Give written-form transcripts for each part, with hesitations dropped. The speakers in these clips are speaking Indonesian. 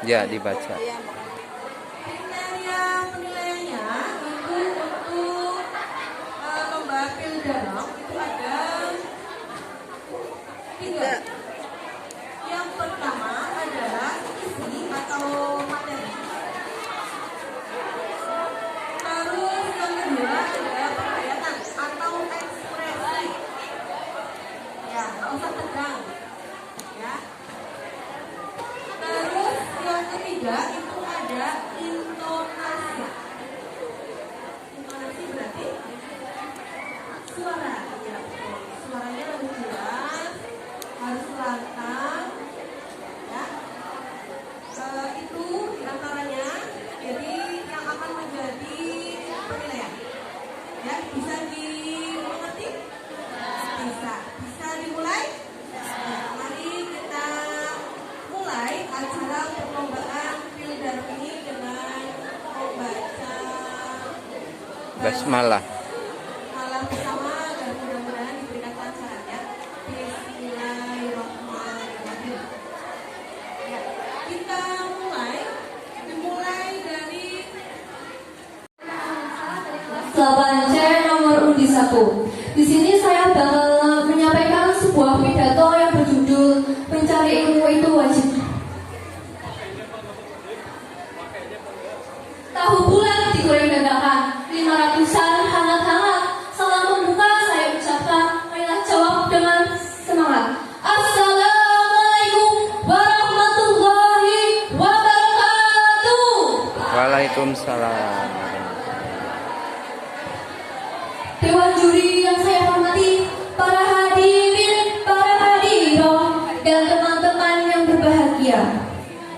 Ya, dibaca. Kriteria penilaiannya itu untuk lomba Pildanom itu ada 3. Yang pertama adalah isi atau materi. Terus yang kedua adalah penghayatan atau ekspresi. Ya, nggak usah tegang. Ya. Terus yang ketiga itu ada intonasi. Intonasi berarti suara. Ya, suaranya harus jelas, harus lantang. Ya. Itu diantaranya. Jadi yang akan menjadi penilaian. Ya, bisa dimengerti? Bisa dimulai? Nah, mari kita mulai acara perlombaan Pildanom ini dengan membaca Basmalah. malam bersama dan mudah-mudahan diberikan kelancarannya. Bismillahirrahmanirrahim. Ya, kita dimulai dari 8C nomor undi 1. Di sini saya bakal menyampaikan sebuah pidato yang berjudul Mencari Ilmu Itu Wajib. Tahu bulat digoreng dadakan, 500-an hangat-hangat. Salam pembuka saya ucapkan, marilah jawab dengan semangat. Assalamualaikum warahmatullahi wabarakatuh. Waalaikumsalam. Dewan juri yang saya hormati, para hadirin, para hadiroh, dan teman-teman yang berbahagia.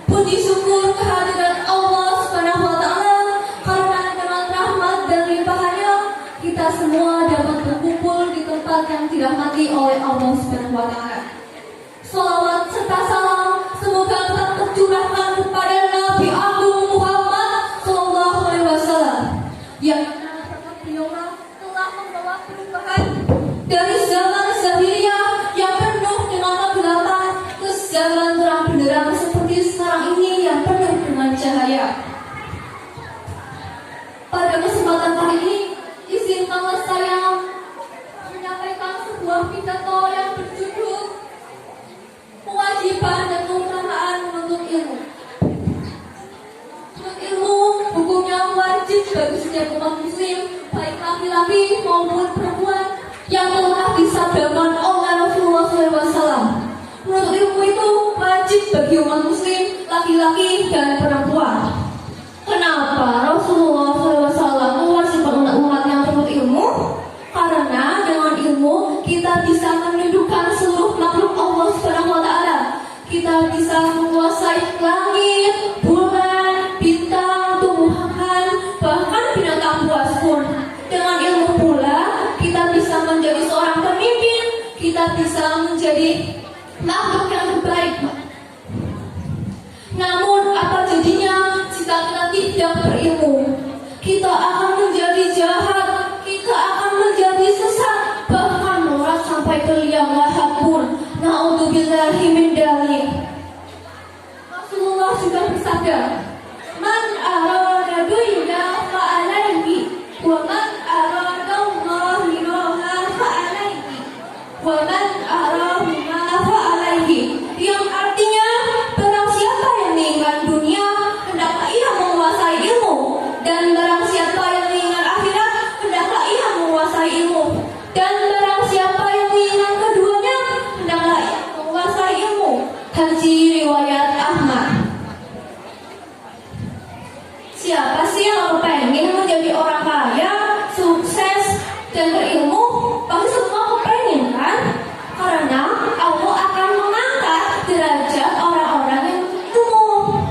Puji syukur kehadiran Allah Subhanahu wa Ta'ala, karena dengan rahmat dan limpahannya kita semua dapat berkumpul di tempat yang dirahmati oleh Allah Subhanahu wa Ta'ala. Salawat serta salam semoga tetap tercurahkan kepada Nabi Agung Muhammad Sallallahu Alaihi Wasallam yang telah membawa perubahan dari zaman jahiliyah yang penuh dengan kegelapan ke zaman terang benderang seperti sekarang ini yang penuh dengan cahaya. Pada kesempatan kali ini, izinkanlah saya menyampaikan sebuah pidato yang berjudul Kewajiban dan Keutamaan Menuntut Ilmu. Menuntut ilmu hukumnya wajib bagi setiap umat muslim, baik laki-laki maupun perempuan, yang telah disabdakan oleh Rasulullah SAW. Menuntut ilmu itu wajib bagi umat muslim, laki-laki dan perempuan. Kenapa Rasulullah SAW mewajibkan umat yang menuntut ilmu? Karena dengan ilmu kita bisa menundukkan seluruh makhluk Allah Subhanahu wa Ta'ala. Kita bisa menguasai langit, bulan, bintang, tumbuhan, bahkan binatang buas pun. Dengan ilmu pula kita bisa menjadi seorang pemimpin, kita bisa menjadi makhluk yang terbaik. Namun apa jadinya jika kita tidak berilmu? Kita akan menjadi jahat, kita akan menjadi sesat, bahkan murad sampai ke liang lahat pun. Na'udzubillahi min dzalik. Rasulullah sudah bersabda, "Man arada dunya fa'alaihi, wa man arada Allaha fa'alaihi, wa man arada fa'alaihi." Yang artinya, barang siapa yang menginginkan dunia, hendaklah ia menguasai ilmu, dan barang siapa yang menginginkan akhirat, hendaklah ia menguasai ilmu, dan barang siapa yang menginginkan keduanya, hendaklah ia menguasai ilmu. Hadis riwayat Ahmad. Siapa sih yang pengen menjadi orang kaya, sukses, dan berilmu? Pasti semua kepengen kan? Karena Allah akan mengangkat derajat orang-orang yang berilmu.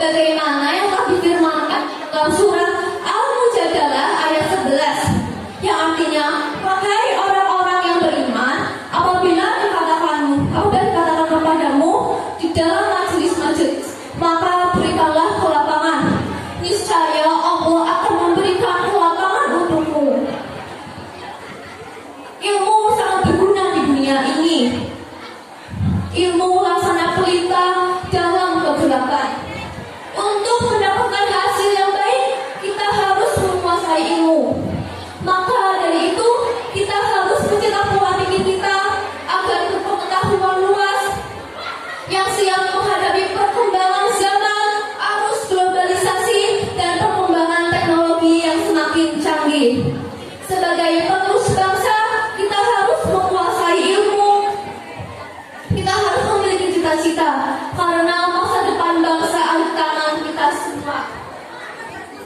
Bagaimana yang telah difirmankan dalam surat Al-Mujadalah ayat 11, yang artinya, wahai orang-orang yang beriman, apabila dikatakan kepadamu di dalam majelis-majelis, maka berikanlah kelapangan. Niscaya Allah akan memberikan kelapangan untukmu. Ilmu sangat berguna di dunia ini. Ilmu laksana pelita dalam kegelapan.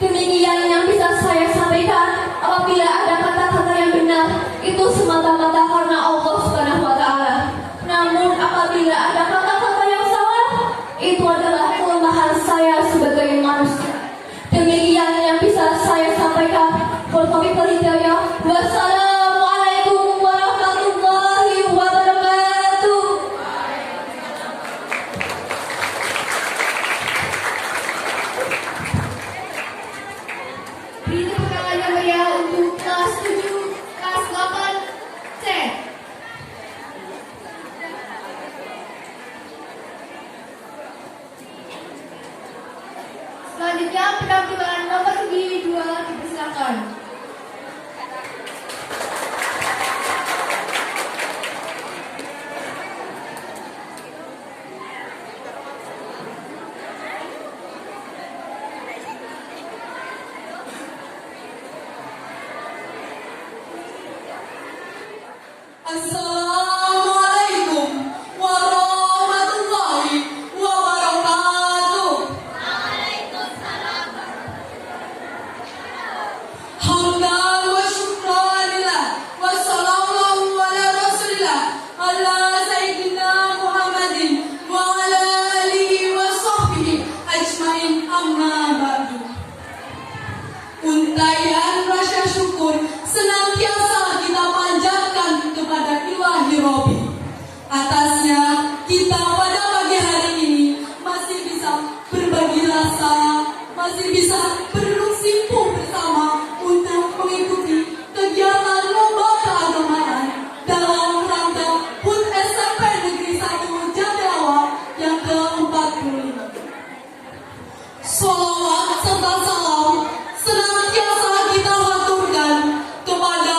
Demikian yang bisa saya sampaikan. Apabila ada kata-kata yang benar, itu semata-mata karena Allah Subhanahu wa Ta'ala. Namun apabila ada kata-kata yang salah, itu adalah kelemahan saya sebagai manusia. Demikian yang bisa saya sampaikan. Wabillahi hidayah. Wassalamualaikum warahmatullahi wabarakatuh. Beri tepuk tangan yang meriah untuk kelas 7, kelas 8C. Selanjutnya penampilan nomor 2 dipersilakan. Assalamualaikum warahmatullahi wabarakatuh. Hamdan wa syukran lillah wa sallallahu ala rasulillah ala sayyidina Muhammadin wa ala alihi wa sahbihi ajmain amma ba'du. Untayan rasa syukur senantiasa kita panjatkan kepada Ilahi Robbi. Atasnya kita pada pagi hari ini masih bisa berbagi rasa, masih bisa berduduk simpul bersama untuk mengikuti kegiatan lomba keagamaan dalam rangka HUT SMP Negeri 1 Jatilawang yang ke-45. Sholawat serta salam senantiasa kita haturkan kepada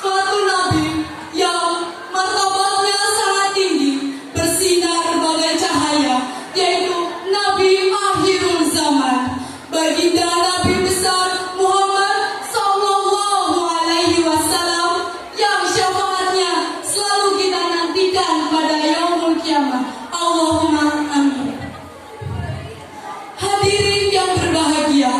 suatu nabi yang martabatnya sangat tinggi, bersinar bagai cahaya, yaitu Nabi Akhirul Zaman, baginda Nabi besar Muhammad Sallallahu Alaihi Wasallam, yang syafaatnya selalu kita nantikan pada yaumul kiamah. Allahumma amin. Hadirin yang berbahagia,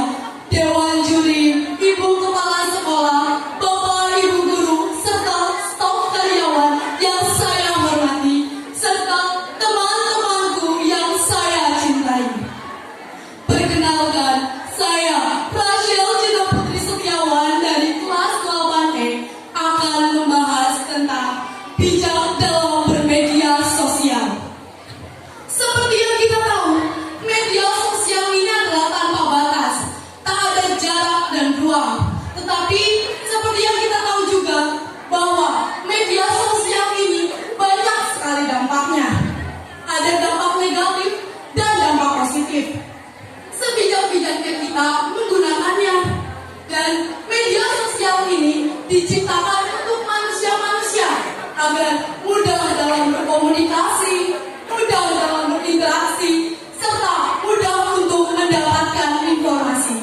Dewan Juri, Ibu Kepala Sekolah, Bapak Ibu Guru, serta staf karyawan yang saya hormati, serta teman-temanku yang saya cintai. Perkenalkan, saya Rachel Cinta Putri Setiawan dari kelas 8E akan membahas tentang bijak dalam bermedia sosial. Seperti yang kita tahu, media sosial ini adalah tanpa batas, tak ada jarak dan ruang. Tetapi seperti yang kita tahu juga bahwa media sosial ini banyak sekali dampaknya. Ada dampak negatif dan dampak positif. Sebijak-bijaknya kita menggunakannya. Dan media sosial ini diciptakan untuk manusia-manusia agar mudah dalam berkomunikasi, mudah dalam berinteraksi, serta mudah untuk mendapatkan informasi.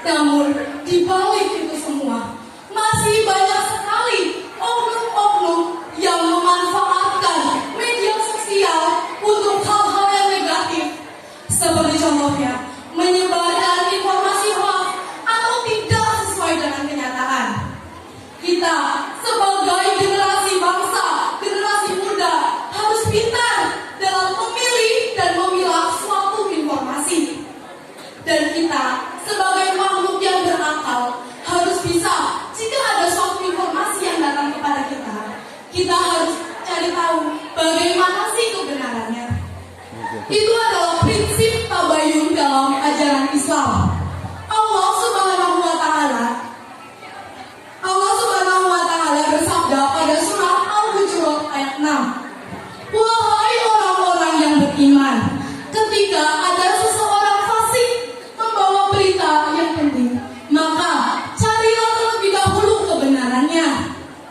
Namun, di balik itu semua, masih banyak sekali oknum-oknum yang memanfaatkan media sosial untuk hal-hal yang negatif. Seperti contohnya, menyebarkan informasi hoax atau tidak sesuai dengan kenyataan. Kita sebagai generasi bangsa, generasi muda, harus pintar dalam memilih dan memilah suatu informasi. Dan kita sebagai makhluk yang berakal harus bisa, jika ada suatu informasi yang datang kepada kita, kita harus cari tahu bagaimana sih kebenarannya. Itu adalah prinsip tabayun dalam ajaran Islam. Allah Subhanahu wa Ta'ala bersabda pada surah Al-Hujurat ayat 6. Wahai orang-orang yang beriman, ketika ada seseorang fasik membawa berita yang penting, maka carilah terlebih dahulu kebenarannya,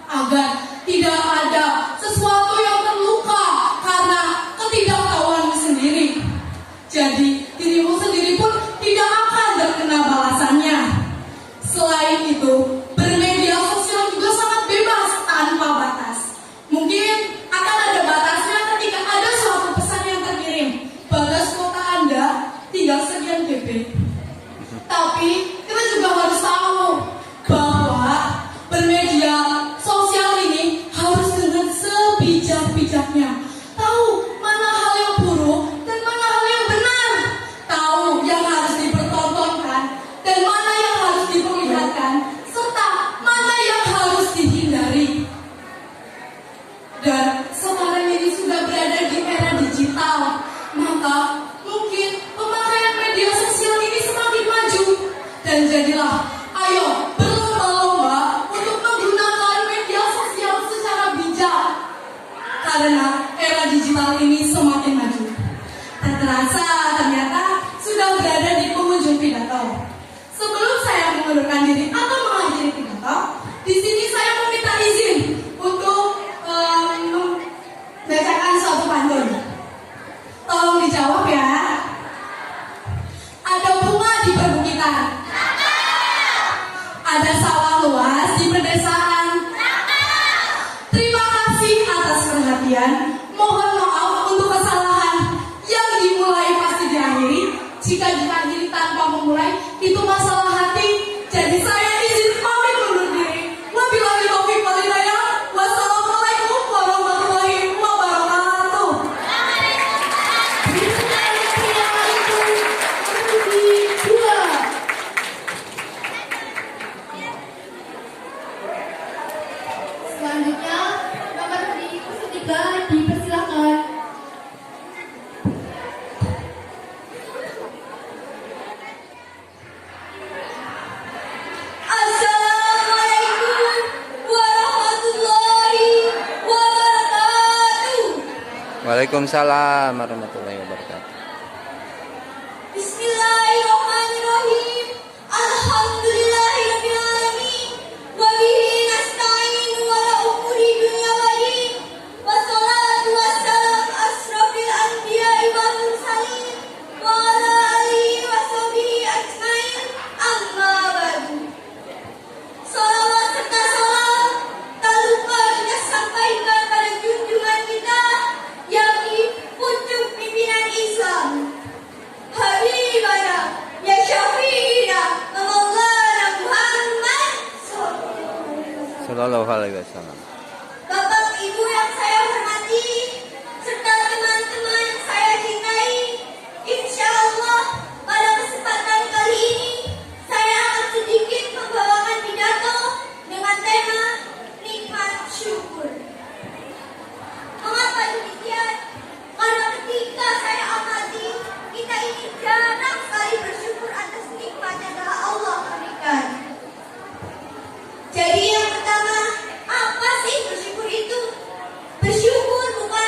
agar tidak ada sesuatu yang terluka karena ketidaktahuan sendiri. Tapi kita juga harus tahu bahwa bermedia sosial ini harus dengan sebijak-bijaknya. Tahu mana hal yang buruk dan mana hal yang benar. Tahu yang harus dipertontonkan dan mana yang harus diperlihatkan, serta mana yang harus dihindari. Dan sekarang ini sudah berada di era digital, maka mungkin pemakaian media sosial ini semakin maju. Dan jadilah, ayo berlomba-lomba untuk menggunakan media sosial secara bijak. Karena era digital ini semakin maju. Tak terasa ternyata sudah berada di penghujung pidato. Sebelum saya mengundurkan diri atau mengakhiri pidato, di sini saya meminta izin untuk membacakan suatu pantun. Tolong dijawab ya. Ada bunga di perbukitan. Ada sawah luas di pedesaan. Terima kasih atas perhatian. Mohon maaf untuk kesalahan yang dimulai pasti diakhiri. Jika diakhiri tanpa memulai, itu masalah hati. Jadi saya izin pamit undur diri. Wabillahi taufiq wal hidayah. Wassalamualaikum warahmatullahi wabarakatuh. Selanjutnya, nomor ketiga dipersilakan. Assalamualaikum warahmatullahi wabarakatuh. Waalaikumsalam warahmatullahi wabarakatuh. Bismillahirrahmanirrahim. Alhamdulillahirabbil alamin. Wa bihi nasta'in wa la umuri dunya wal-din. Wassalatu wassalamu asrofil anbiya'i wal mursalin wa ala alihi wa sahbihi ajmain. Amma ba'du. Salawat serta salam tak lupa kita sampaikan pada junjungan kita, yakni pucuk pimpinan Islam, Habibana ya Syafi'ina Maulana Muhammad Sallallahu alaihi wasallam. Bapak Ibu yang saya hormati serta teman-teman yang saya cintai, insya Allah pada kesempatan kali ini saya akan sedikit membawakan pidato dengan tema nikmat syukur. Mengapa demikian? Karena ketika saya amati, kita ini jarang sekali bersyukur atas nikmat yang telah Allah berikan. Jadi yang pertama, apa sih bersyukur itu? Bersyukur bukan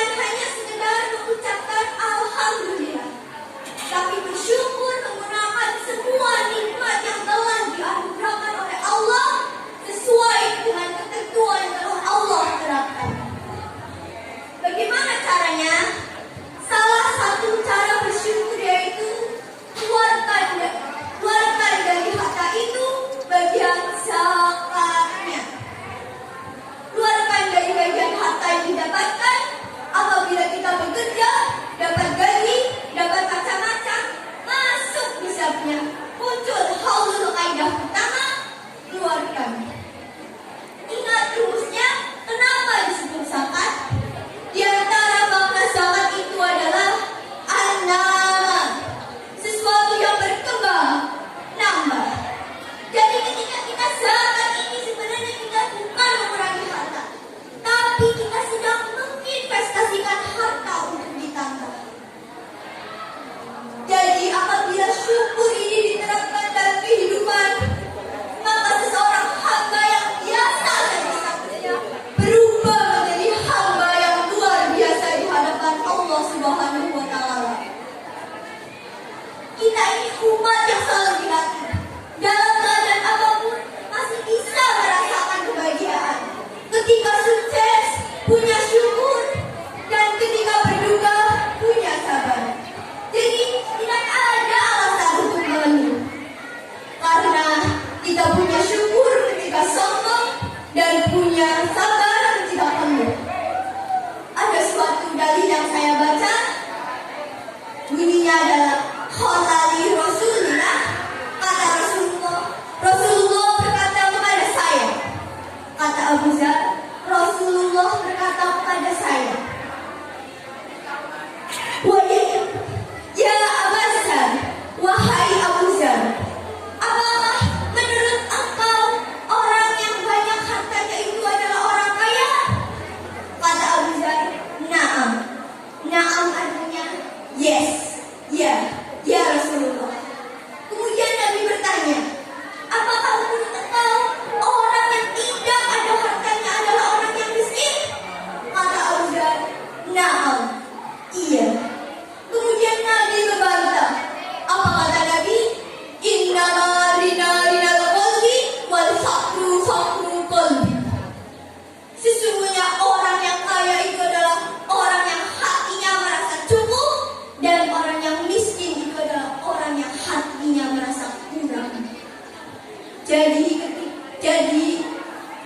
Jadi,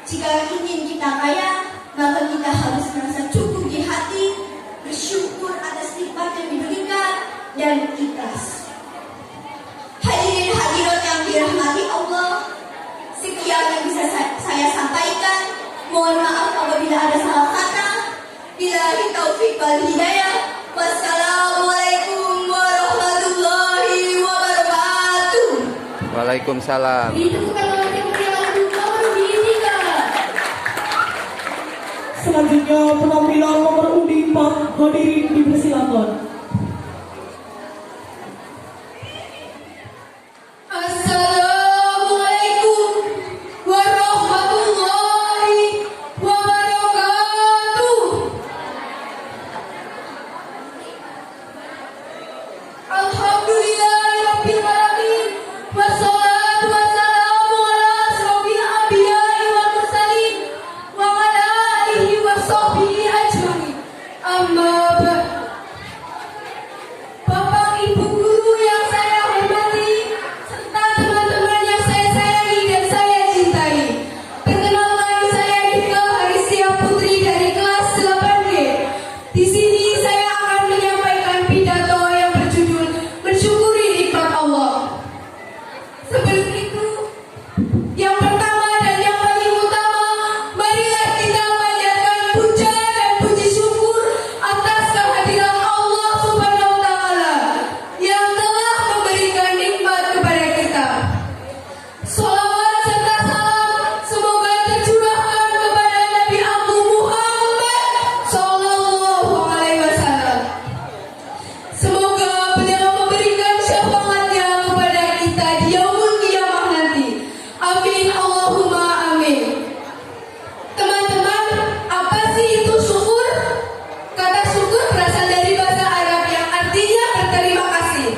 jika ingin kita kaya, maka kita harus merasa cukup di hati, bersyukur atas nikmat yang diberikan, dan ikhlas. Hadirin hadirat yang dirahmati Allah, sekian yang bisa saya sampaikan. Mohon maaf apabila ada salah kata. Billahi taufik wal hidayah. Wassalamualaikum warahmatullahi wabarakatuh. Waalaikumsalam. Ditentukan oleh tim pria untuk nomor tiga. Selanjutnya penampilan nomor undi 4, hadirin dipersilakan. Assalamualaikum warahmatullahi wabarakatuh. Alhamdulillahirabbil alamin. Wassalatu wassalamu ala asrofil anbiya'i wal mursalin wa ala alihi wa sahbihi ajmain. Amma ba'd. Bapak Ibu guru yang saya hormati serta teman-teman yang saya sayangi dan saya cintai. Perkenalkan, saya Dika Haristia Putri dari kelas 8G. Di sini saya akan menyampaikan pidato yang berjudul Mensyukuri Nikmat Allah. Sebelum itu, yang pertama dan yang paling utama, marilah kita panjatkan puja dan puji syukur atas kehadiran Allah Subhanahu wa Ta'ala yang telah memberikan nikmat kepada kita. Sholawat serta salam semoga tercurahkan kepada Nabi Agung Muhammad Sallallahu Alaihi Wasallam. Semoga beliau memberikan syafaatnya kepada kita di yaumul qiyamah nanti. Amin Allahumma amin. Teman-teman, apa sih itu syukur? Kata syukur berasal dari bahasa Arab yang artinya berterima kasih.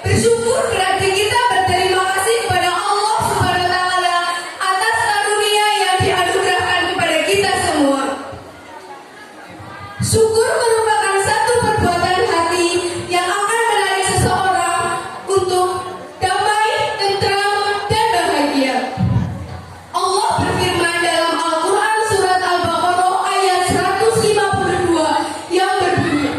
Bersyukur berarti kita berterima kasih kepada Allah Subhanahu wa Ta'ala atas karunia yang dianugerahkan kepada kita semua. Syukur merupakan satu perbuatan hati yang akan menarik seseorang untuk damai, tentram, dan bahagia. Allah berfirman dalam Al-Quran surat Al-Baqarah ayat 152 yang berbunyi,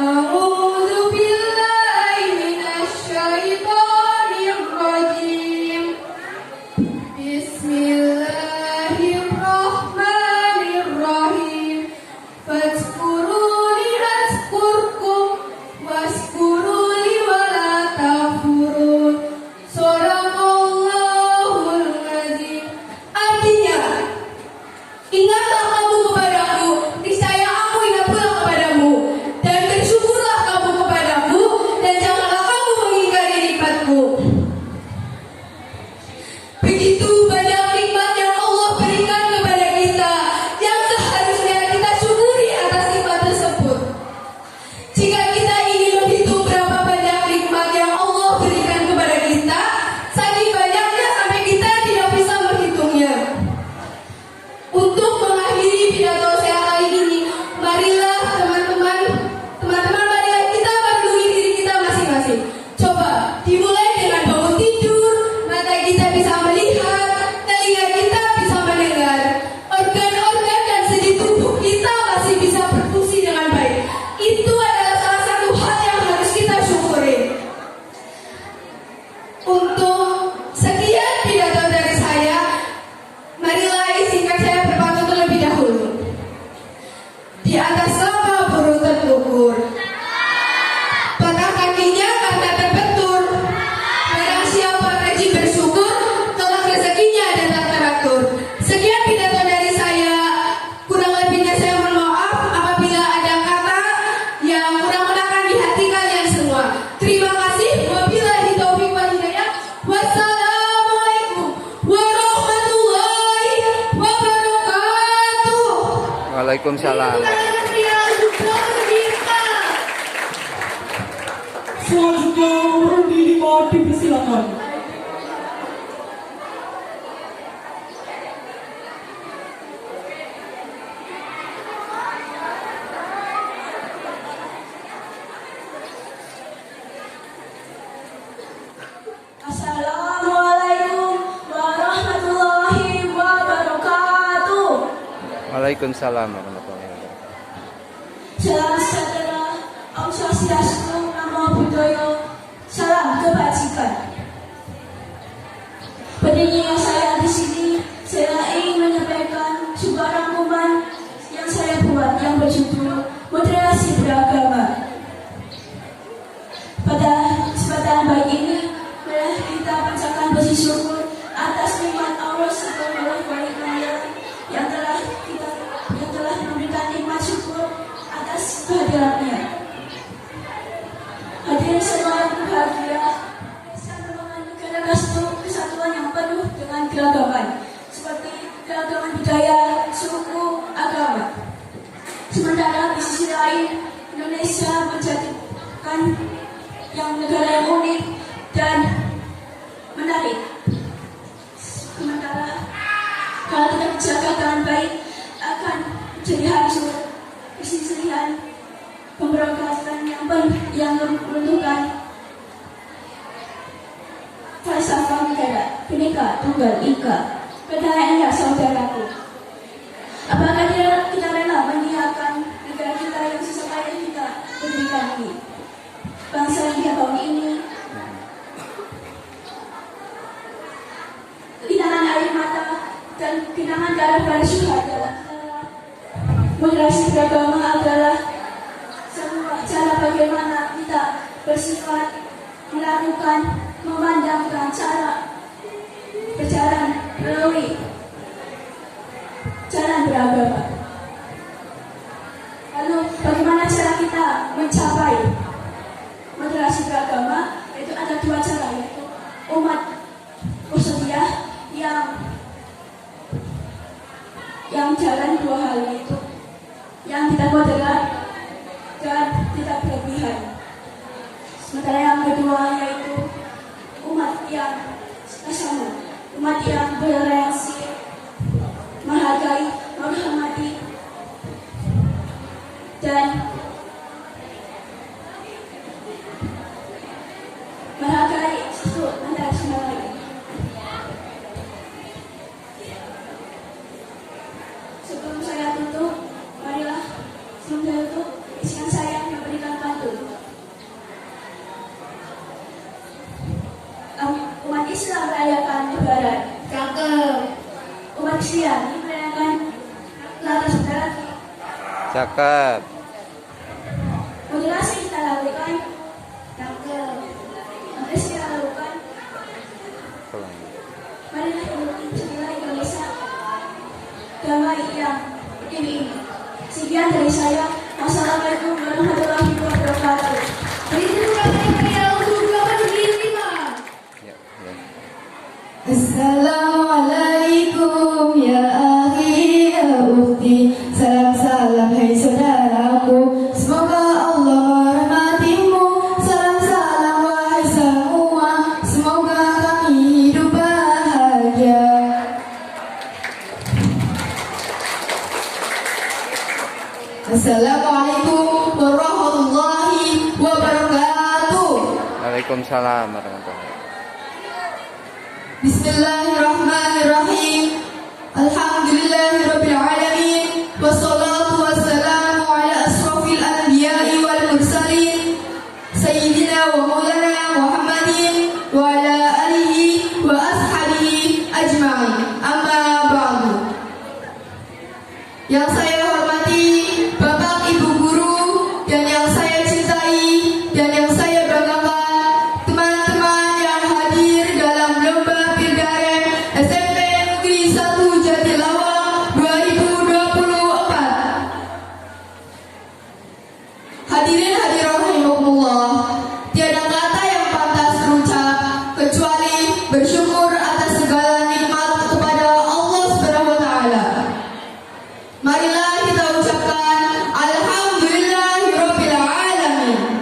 A'udzu billahi minasy syaithanir rajim. Bismillahirrahmanirrahim. Fazkuruni azkurkum wazkuruni wala takfurun. Shadaqallahul azim. Artinya, ingatlah kamu kepadaku, niscaya aku ingat pula kepadamu, dan bersyukurlah kamu kepadaku, dan janganlah kamu mengingkari nikmatku. Begitu banyak nikmat yang Allah berikan kepada kita, yang seharusnya kita syukuri atas nikmat tersebut. Jika kita ingin menghitung berapa banyak nikmat yang Allah berikan kepada kita, saking banyaknya sampai kita tidak bisa menghitungnya. Untuk mengakhiri pidato saya kali ini, marilah teman-teman, marilah kita melindungi diri kita masing-masing. Coba dimulai dengan bangun tidur, mata kita bisa melihat, telinga kita bisa mendengar, organ-organ dan sendi tubuh kita masih bisa berfungsi dengan baik. Itu adalah salah satu hal yang harus kita syukuri. Untuk sekian pidato dari saya, marilah izinkan saya berpantun terlebih dahulu. Di atas lava burung terlukur, patah kakinya karena terbentur. Barang siapa rajin bersyukur, kelak rezekinya datang teratur. Sekian pidato dari saya. Kurang lebihnya saya mohon maaf apabila ada kata yang kurang mengenakan di hati kalian semua. Terima kasih. Wabillahi taufiq wal hidayah. Wassalamualaikum warahmatullahi wabarakatuh. Waalaikumsalam. Ditentukan pria untuk nomor 5. Selanjutnya nomor undi 5, dipersilakan. Assalamualaikum Assalamualaikum warahmatullahi wabarakatuh. Waalaikumsalam warahmatullahi wabarakatuh. Salam sejahtera, Om Swastiastu, Namo Buddhaya, salam kebajikan. Berdirinya saya di sini, saya ingin menyampaikan sebuah rangkuman yang saya buat yang berjudul Moderasi Beragama. Pada kesempatan baik ini, mari kita panjatkan puji syukur atas nikmat Allah Subhanahu wa Ta'ala yang telah memberikan nikmat syukur atas kehadirannya. Hadirin semua yang berbahagia, saya membangun negara kesatuan yang penuh dengan keragaman, seperti keragaman budaya, suku, agama. Sementara di sisi lain, Indonesia menjadikan yang negara yang unik dan menarik. Sementara kalau tidak dijaga dengan baik akan jadi hancur. Perselisihan, pemberontakan yang meruntuhkan falsafah negara, Bhinneka Tunggal Ika. Pertanyaannya, saudaraku, apakah kita rela menyiapkan negara kita yang susah payah kita berdirikan ini? Bangsa yang kita bangun ini, kehilangan air mata dan kehilangan darah para syuhada. Moderasi beragama adalah sebuah cara bagaimana kita bersifat, melakukan, memandangkan cara berjalan melalui jalan beragama. Lalu bagaimana cara kita mencapai moderasi beragama? Itu ada dua cara, yaitu umat Muhammadiyah yang jalan dua hal, yaitu yang tidak moderat dan tidak berlebihan. Sementara yang kedua yaitu umat yang tasamuh, umat yang berreaksi, menghargai, menghormati, dan menghargai sesuatu antara sama lain. Sebelum saya tutup, marilah sebelum saya tutup, izinkan saya memberikan pantun. Umat Islam merayakan Lebaran. Cakep. Umat Islam merayakan Laras Berat. Cakep. Moderasi kita lakukan. Cakep. Moderasi kita lakukan. Marilah kita Indonesia damai yang ini. Sekian dari saya. Wassalamualaikum warahmatullahi wabarakatuh. Beri tepuk tangan yang meriah untuk Bapak Nurdin Imam. Ya, ya. Assalamualaikum ya akhi ya ukhti. Salam hai saudaraku. Semoga Allah merahmatimu. Salam wahai semua. Semoga kami hidup bahagia. Assalamualaikum warahmatullahi wabarakatuh. Waalaikumsalam warahmatullahi wabarakatuh. Bismillahirrahmanirrahim. Alhamdulillahirabbil alamin. Wassalatu wassalamu ala asrofil anbiya'i wal mursalin sayyidina wa maulana Muhammadin wa ala alihi wa ashabihi ajma'in. Amma ba'du. Yang saya hormati Bapak Ibu guru dan yang saya cintai dan yang saya banggakan, teman-teman yang hadir dalam lomba Pildarem SMP Negeri 1 Jatilawang 2024. Hadirin hadirat rahimakumullah, tiada kata yang pantas terucap kecuali bersyukur atas segala nikmat kepada Allah Subhanahu wa Ta'ala. Marilah kita ucapkan Alhamdulillahirabbil alamin.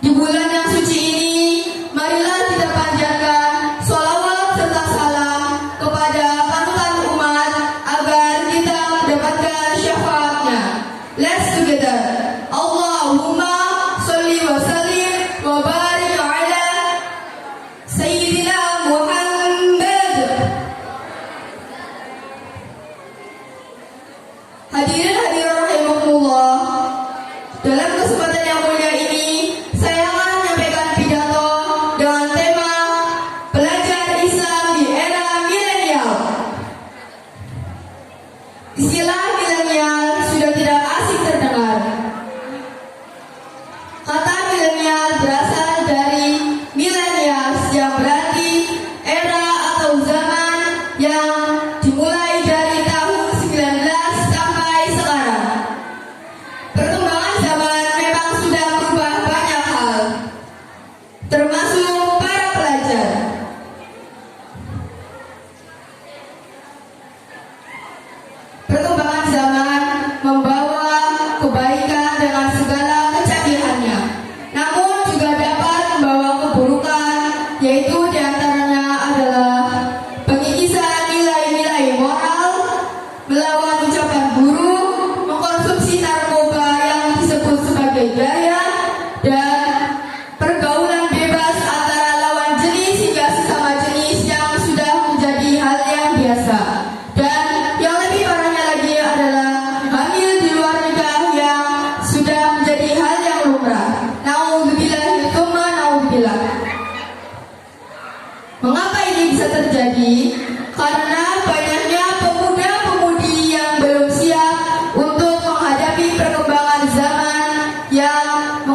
Di bulan yang suci ini, marilah kita panjatkan sholawat serta salam kepada panutan umat agar kita mendapatkan syafaatnya. Let's together. Allahumma sholli wa sallim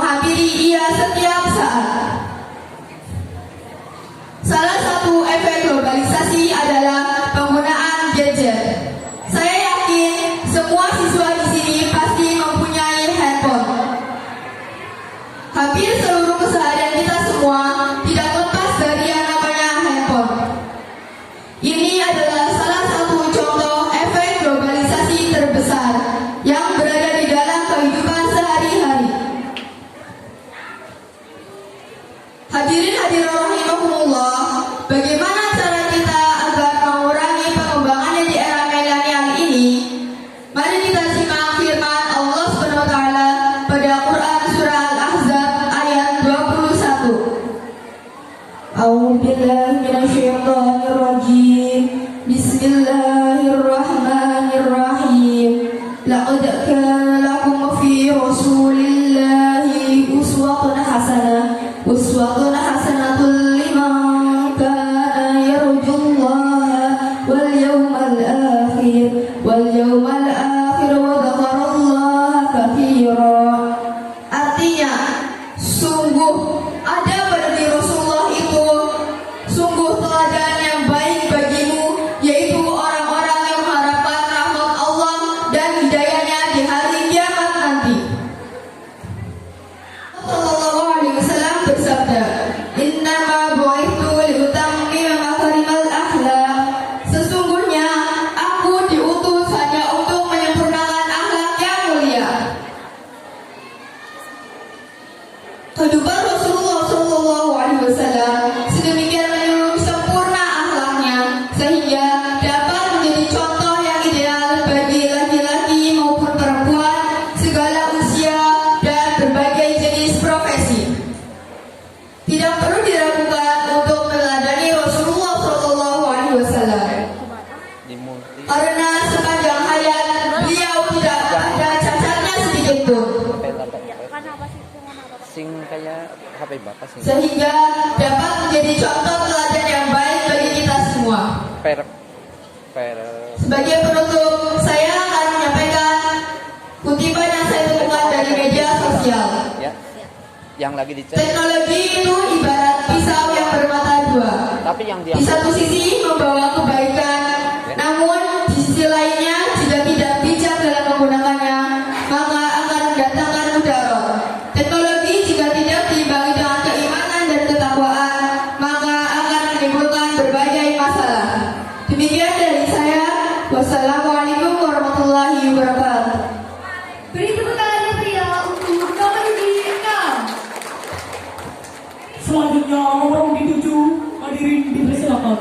menghampiri ia setiap saat. Salah satu efek globalisasi adalah penggunaan gadget. Saya yakin semua siswa di sini pasti mempunyai handphone. Hampir seluruh keseharian kita semua tidak lepas dari yang namanya handphone. Ini adalah salah satu contoh efek globalisasi terbesar yang berada di dalam kehidupan sehari-hari. Hadirin hadirat rahimakumullah, bagaimana cara kita agar mengurangi pengembangannya di era milenial ini? Mari kita simak firman Allah Subhanahu wa taala pada Quran surah Al-Ahzab ayat 21. A'udzu billahi minasyaitonir rajim. Bismillahirrahmanirrahim. Laqad kana lakum fi rasulillahi uswatun hasanatun liman kana yarjullaha wal yawmal akhir wa dzakarallaha katsira. Artinya, sungguh ada pada diri Rasulullah itu sungguh teladan yang baik bagimu, yaitu orang-orang yang mengharapkan rahmat Allah dan hidayahnya di hari kiamat nanti. Sallallahu alaihi wasallam bersabda, "Innama bu'ithu liutammima makarimal akhlaq." Sesungguhnya aku diutus hanya untuk menyempurnakan akhlak yang mulia. Kehidupan Rasulullah Sallallahu Alaihi Wasallam sedemikian menyeluruh sempurna akhlaknya sehingga dapat menjadi contoh yang ideal bagi laki-laki maupun perempuan segala usia dan berbagai jenis profesi. Tidak perlu diragukan untuk meneladani Rasulullah Sallallahu Alaihi Wasallam Di multi. karena sepanjang hayat beliau tidak ada cacatnya sedikit pun. Sing kayak HP bapak sing. Sehingga dapat menjadi contoh teladan yang baik bagi kita semua. Per. Sebagai penutup, saya akan menyampaikan kutipan yang saya temukan dari media sosial. Ya. Yang lagi dicek. Teknologi itu ibarat pisau yang bermata dua. Tapi yang Di satu sisi membawa kebaikan, namun di sisi lainnya jika tidak bijak dalam menggunakannya, maka akan mendatangkan mudarat. Teknologi jika tidak diimbangi dengan keimanan dan ketakwaan, maka akan menimbulkan berbagai masalah. Demikian dari saya. Wassalamualaikum warahmatullahi wabarakatuh. Beri tepuk tangan yang meriah untuk nomor di 6. Selanjutnya nomor di 7, hadirin dipersilakan.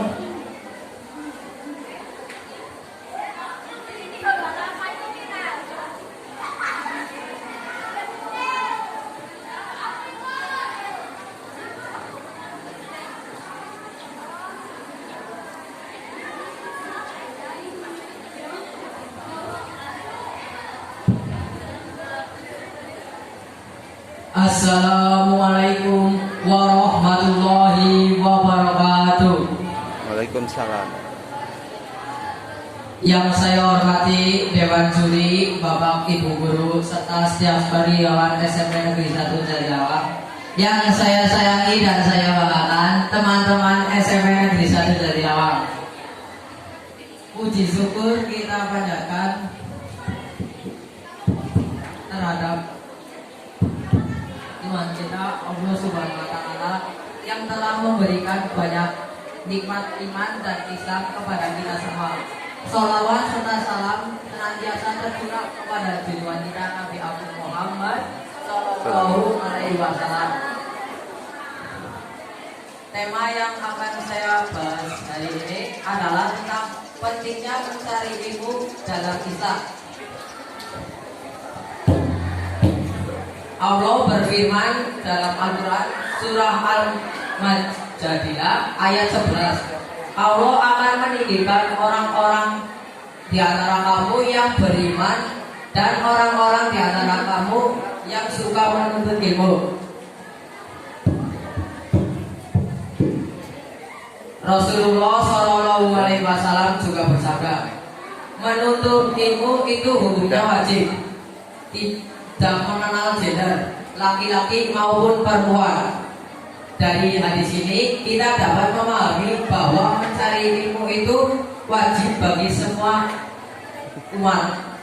Assalamualaikum warahmatullahi wabarakatuh. Waalaikumsalam. Yang saya hormati Dewan Juri, Bapak Ibu Guru, serta setiap karyawan SMP Negeri 1 Jatiawang. Yang saya sayangi dan saya banggakan, teman-teman SMP Negeri 1 Jatiawang. Puji syukur kita panjatkan terhadap Tuhan kita Allah Subhanahu wa taala yang telah memberikan banyak nikmat iman dan Islam kepada kita semua. Sholawat serta salam senantiasa tercurah kepada junjungan kita Nabi Agung Muhammad Sallallahu Alaihi Wasallam. Tema yang akan saya bahas hari ini adalah tentang pentingnya mencari ilmu dalam Islam. Allah berfirman dalam Al-Quran surah Al-Majadilah ayat 11. Allah akan meninggikan orang-orang di antara kamu yang beriman dan orang-orang di antara kamu yang suka menuntut ilmu. Rasulullah Shallallahu Alaihi Wasallam juga bersabda, menuntut ilmu itu hukumnya wajib, tidak mengenal gender. laki-laki maupun perempuan. Dari hadis ini kita dapat memahami bahwa mencari ilmu itu wajib bagi semua umat.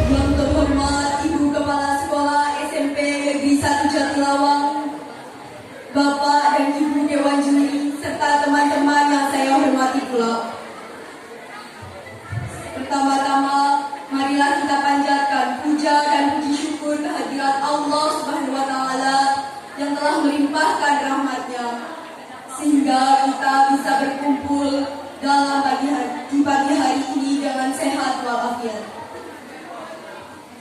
Yang terhormat Ibu Kepala Sekolah SMP Negeri 1 Jatilawang, Bapak dan Ibu Dewan Juri, serta teman-teman yang saya hormati pula. Pertama-tama, marilah kita panjatkan puja dan puji syukur kehadirat Allah Subhanahu wa Ta'ala yang telah melimpahkan rahmat-Nya sehingga kita bisa berkumpul di pagi hari ini dengan sehat walafiat.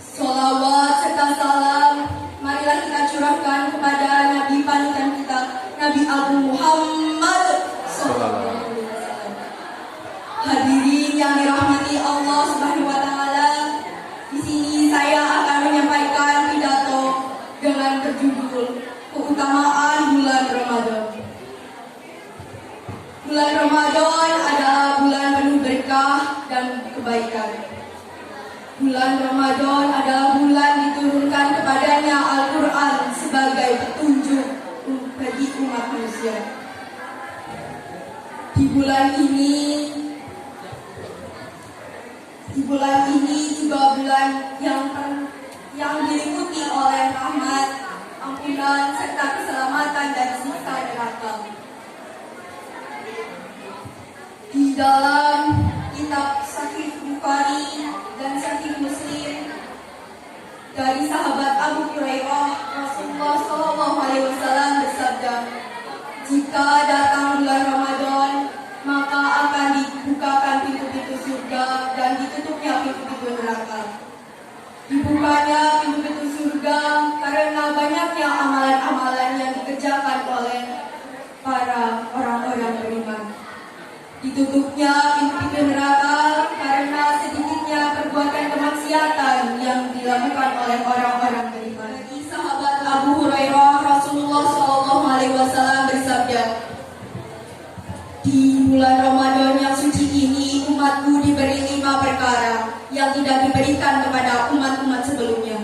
Sholawat serta salam marilah kita curahkan kepada Nabi panutan kita, Nabi Agung Muhammad SAW. Hadirin yang dirahmati Allah Subhanahu wa Ta'ala, di sini saya akan menyampaikan pidato dengan berjudul keutamaan bulan Ramadan. Bulan Ramadan adalah bulan penuh berkah dan kebaikan. Bulan Ramadan adalah bulan diturunkan kepadanya Al-Quran sebagai petunjuk bagi umat manusia. Di bulan ini juga bulan yang diliputi oleh rahmat, ampunan, serta keselamatan dari siksa neraka. Di dalam kitab Sahih Bukhari dan Sahih Muslim dari sahabat Abu Hurairah, Rasulullah SAW bersabda, jika datang bulan Ramadan, maka akan dibukakan pintu-pintu surga dan ditutupnya pintu-pintu neraka. Dibukanya pintu-pintu surga karena banyaknya amalan-amalan yang dikerjakan oleh para orang-orang beriman. Ditutupnya pintu-pintu neraka karena sedikitnya perbuatan kemaksiatan yang dilakukan oleh orang-orang beriman. Bagi sahabat Abu Hurairah, Rasulullah SAW bersabda, di bulan Ramadan yang suci ini, umatku diberi 5 perkara yang tidak diberikan kepada umat-umat sebelumnya.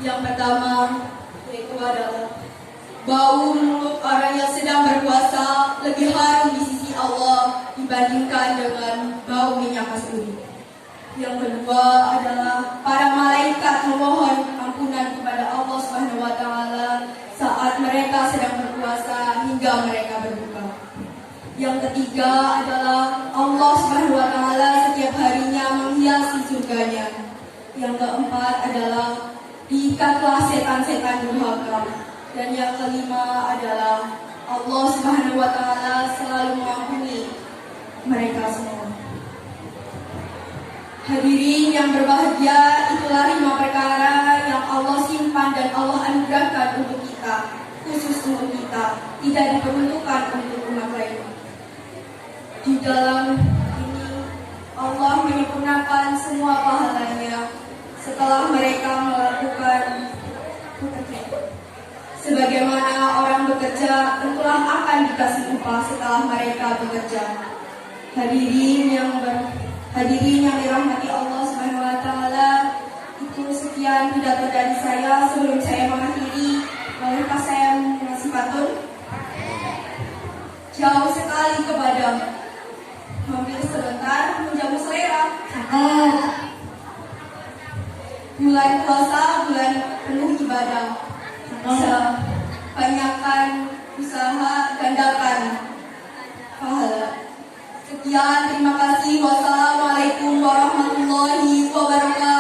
Yang pertama, yaitu adalah bau mulut orang yang sedang berpuasa lebih harum di sisi Allah dibandingkan dengan bau minyak kasturi. Yang kedua adalah para malaikat memohon ampunan kepada Allah Subhanahu wa Ta'ala saat mereka sedang berpuasa hingga mereka berbuka. Yang ketiga adalah Allah Subhanahu wa Ta'ala setiap harinya menghiasi surganya. Yang keempat adalah diikatlah setan-setan durhaka. Dan yang kelima adalah Allah Subhanahu wa Ta'ala selalu mengampuni mereka semua. Hadirin yang berbahagia, itulah 5 perkara yang Allah simpan dan Allah anugerahkan untuk kita, khusus untuk kita, tidak diperuntukkan untuk umat lain. Di dalam ini Allah menyempurnakan semua pahalanya setelah mereka melakukan pekerjaan. Sebagaimana orang bekerja tentulah akan dikasih upah setelah mereka bekerja. Hadirin yang dirahmati Allah Subhanahu wa Ta'ala, itu sekian pidato dari saya. Sebelum saya mengakhiri, bolehkah saya mengasih pantun? Jauh sekali kepada mampir sebentar menjamu selera. Bulan puasa, bulan penuh ibadah. Banyakkan usaha, gandakan pahala. Sekian, terima kasih. Wassalamualaikum warahmatullahi wabarakatuh.